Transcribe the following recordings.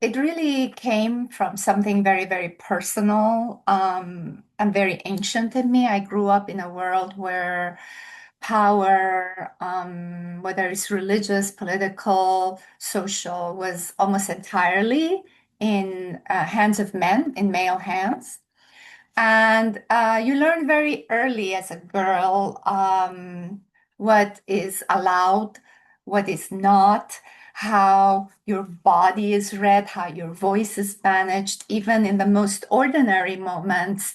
it really came from something very, very personal, and very ancient in me. I grew up in a world where power, whether it's religious, political, social, was almost entirely in hands of men, in male hands. And you learn very early as a girl what is allowed, what is not, how your body is read, how your voice is managed, even in the most ordinary moments.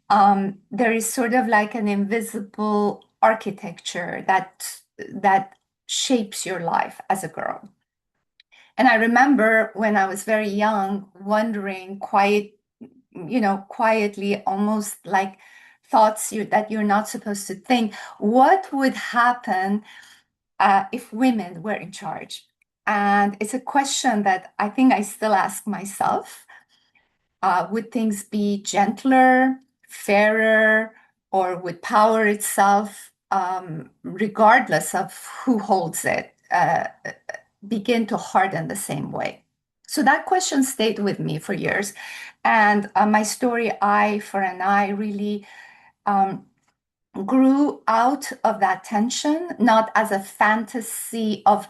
There is sort of like an invisible architecture that shapes your life as a girl. And I remember when I was very young, wondering quietly, almost like thoughts that you're not supposed to think. What would happen if women were in charge? And it's a question that I think I still ask myself. Would things be gentler, fairer, or would power itself, regardless of who holds it, begin to harden the same way? So that question stayed with me for years. And my story, Eye for an Eye, really um, grew out of that tension, not as a fantasy of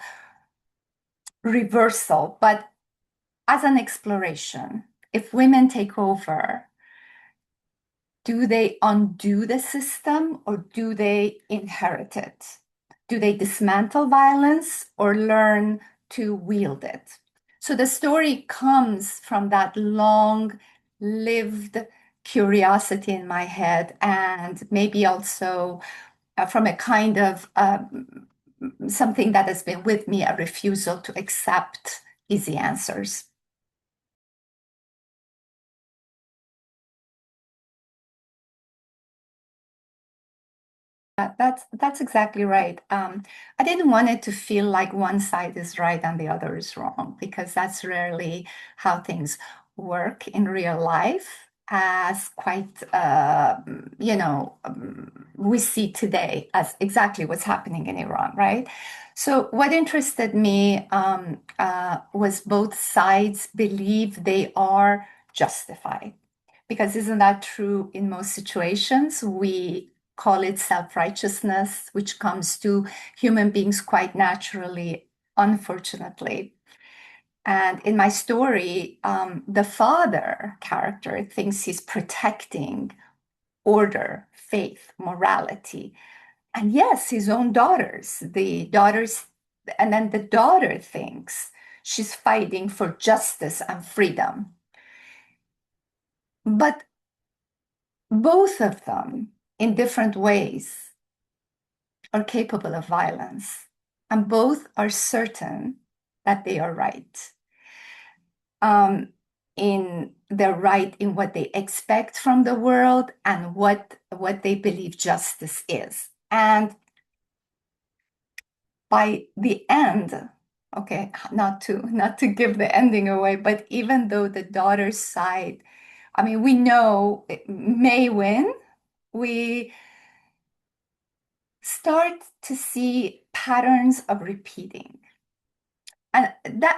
reversal, but as an exploration. If women take over, do they undo the system or do they inherit it? Do they dismantle violence or learn to wield it? So the story comes from that long lived curiosity in my head, and maybe also from a kind of something that has been with me, a refusal to accept easy answers. That's exactly right. I didn't want it to feel like one side is right and the other is wrong, because that's rarely how things work in real life, as quite, we see today as exactly what's happening in Iran, right? So what interested me was both sides believe they are justified. Because isn't that true in most situations? We call it self-righteousness, which comes to human beings quite naturally, unfortunately. And in my story, the father character thinks he's protecting order, faith, morality. And yes, his own daughters, and then the daughter thinks she's fighting for justice and freedom. But both of them, in different ways, are capable of violence, and both are certain that they are right. In their right in what they expect from the world and what they believe justice is. And by the end, okay, not to give the ending away, but even though the daughter's side, I mean, we know it may win, we start to see patterns of repeating. And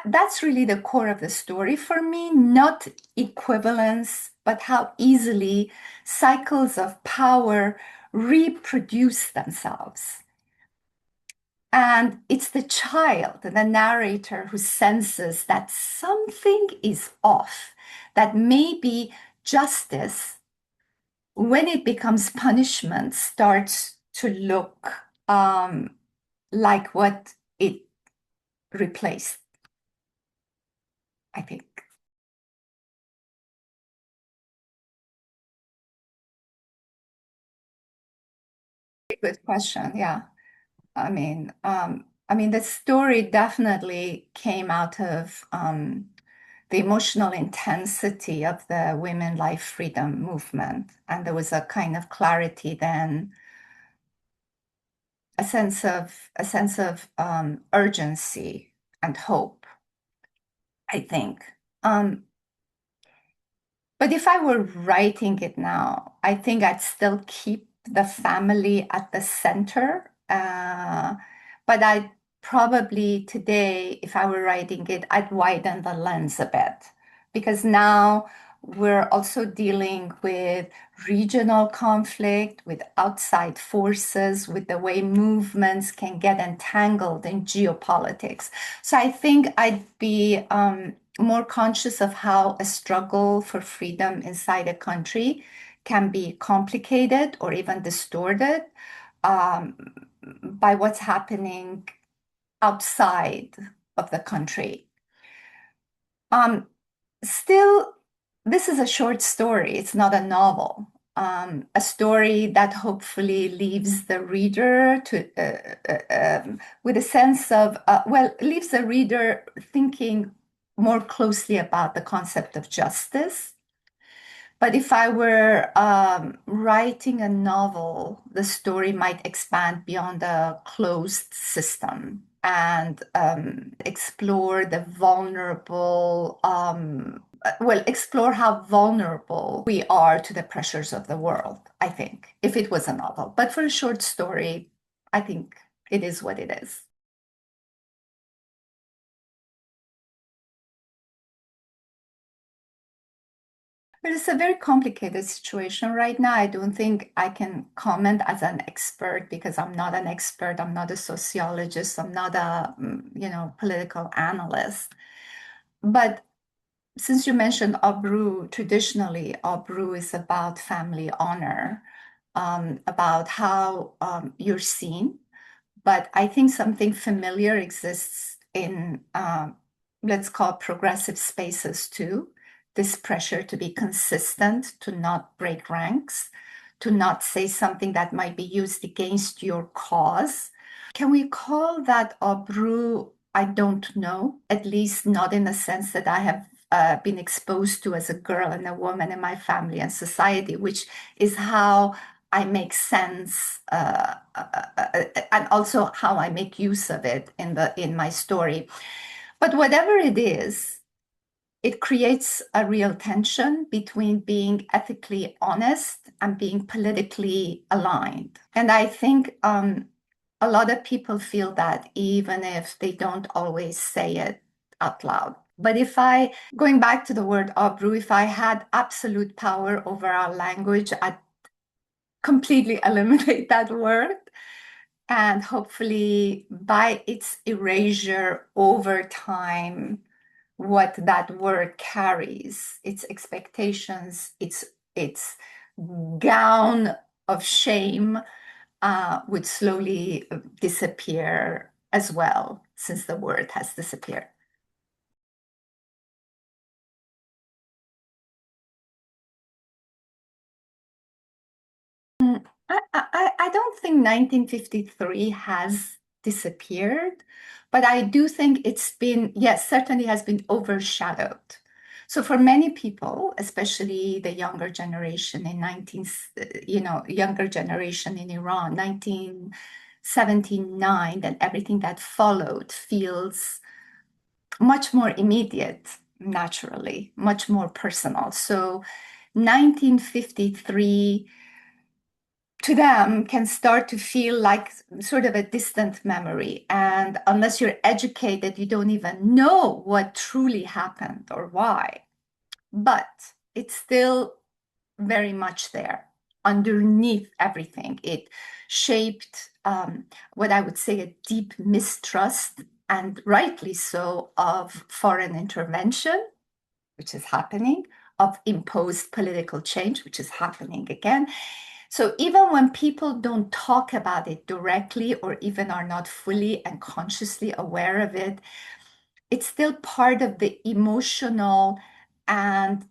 that's really the core of the story for me, not equivalence, but how easily cycles of power reproduce themselves. And it's the child, the narrator, who senses that something is off, that maybe justice, when it becomes punishment, starts to look like what it replaced, I think. Good question. Yeah. I mean, the story definitely came out of the emotional intensity of the women life freedom movement. And there was a kind of clarity then, a sense of urgency and hope, I think. Um, but if I were writing it now, I think I'd still keep the family at the center, but I'd probably today, if I were writing it, I'd widen the lens a bit because now we're also dealing with regional conflict, with outside forces, with the way movements can get entangled in geopolitics. So I think I'd be more conscious of how a struggle for freedom inside a country can be complicated or even distorted um, by what's happening outside of the country. Um, Still, this is a short story, it's not a novel. A story that hopefully leaves the reader with a sense of, well, leaves the reader thinking more closely about the concept of justice. But if I were writing a novel, the story might expand beyond a closed system and explore the vulnerable, well, explore how vulnerable we are to the pressures of the world, I think, if it was a novel. But for a short story, I think it is what it is. But it's a very complicated situation right now. I don't think I can comment as an expert because I'm not an expert. I'm not a sociologist. I'm not a, political analyst. But since you mentioned Abru, traditionally, Abru is about family honor, about how you're seen, but I think something familiar exists in, let's call progressive spaces too. This pressure to be consistent, to not break ranks, to not say something that might be used against your cause. Can we call that Obru? I don't know, at least not in the sense that I have been exposed to as a girl and a woman in my family and society, which is how I make sense and also how I make use of it in my story. But whatever it is, it creates a real tension between being ethically honest and being politically aligned. And I think a lot of people feel that even if they don't always say it out loud. But going back to the word Abru, if I had absolute power over our language, I'd completely eliminate that word. And hopefully, by its erasure over time, what that word carries, its expectations, its gown of shame would slowly disappear as well, since the word has disappeared. I don't think 1953 has disappeared, but I do think it's been, yes, certainly has been overshadowed. So for many people, especially the younger generation in younger generation in Iran, 1979, and everything that followed feels much more immediate, naturally, much more personal. So 1953 to them can start to feel like sort of a distant memory. And unless you're educated, you don't even know what truly happened or why. But it's still very much there underneath everything. It shaped what I would say a deep mistrust, and rightly so, of foreign intervention, which is happening, of imposed political change, which is happening again. So even when people don't talk about it directly or even are not fully and consciously aware of it, it's still part of the emotional and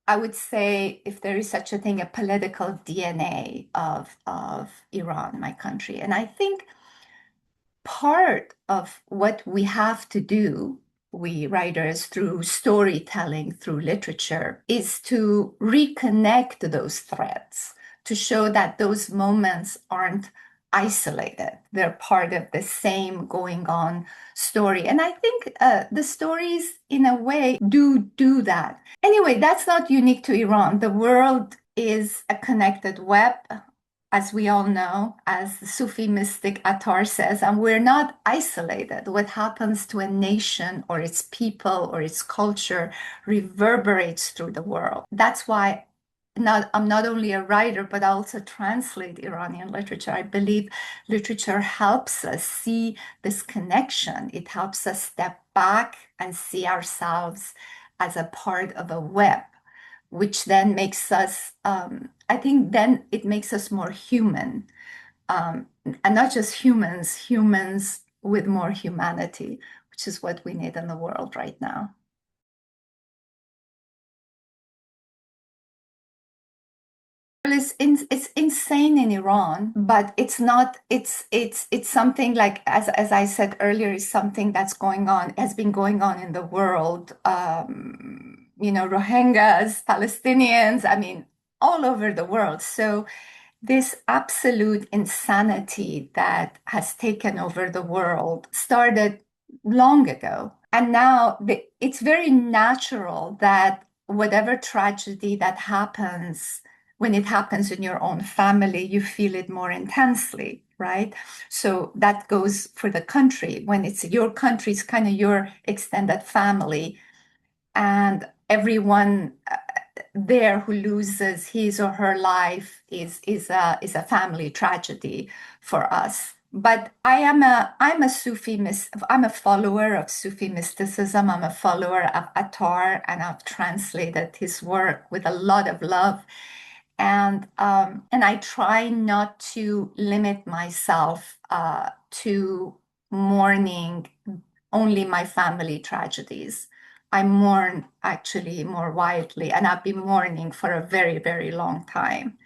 I would say, if there is such a thing, a political DNA of Iran, my country. And I think part of what we have to do, we writers, through storytelling, through literature, is to reconnect those threads, to show that those moments aren't isolated. They're part of the same going on story. And I think the stories, in a way, do that. Anyway, that's not unique to Iran. The world is a connected web. as we all know, as the Sufi mystic Attar says, and we're not isolated. What happens to a nation or its people or its culture reverberates through the world. That's why I'm not only a writer, but I also translate Iranian literature. I believe literature helps us see this connection. It helps us step back and see ourselves as a part of a web, which then makes us, I think, then it makes us more human, and not just humans, humans with more humanity, which is what we need in the world right now. Well, it's insane in Iran, but it's not. It's something like, as I said earlier, is something that's going on, has been going on in the world. Rohingyas, Palestinians. I mean, all over the world. So this absolute insanity that has taken over the world started long ago. And now it's very natural that whatever tragedy that happens, when it happens in your own family, you feel it more intensely, right? So that goes for the country. When it's your country, it's kind of your extended family. And everyone there who loses his or her life is a family tragedy for us. But I'm a follower of Sufi mysticism. I'm a follower of Attar, and I've translated his work with a lot of love. And I try not to limit myself to mourning only my family tragedies. I mourn actually more widely, and I've been mourning for a very, very long time.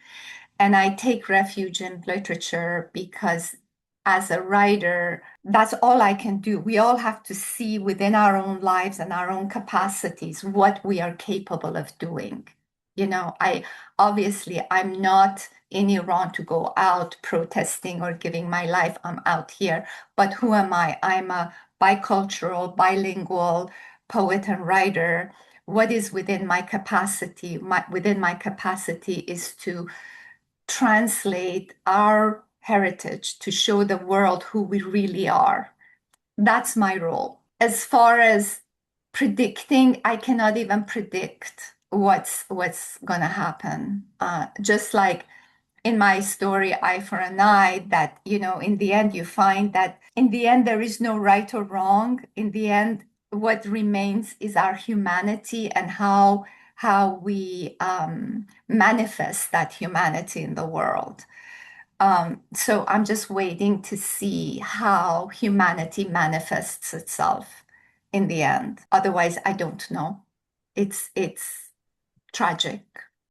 And I take refuge in literature because, as a writer, that's all I can do. We all have to see within our own lives and our own capacities what we are capable of doing. I'm not in Iran to go out protesting or giving my life. I'm out here. But who am I? I'm a bicultural, bilingual poet and writer. What is within my capacity? Within my capacity is to translate our heritage to show the world who we really are. That's my role. As far as predicting, I cannot even predict what's gonna happen. Just like in my story, Eye for an Eye, that in the end you find that in the end there is no right or wrong. In the end, what remains is our humanity and how we manifest that humanity in the world. So I'm just waiting to see how humanity manifests itself in the end. Otherwise, I don't know. It's tragic.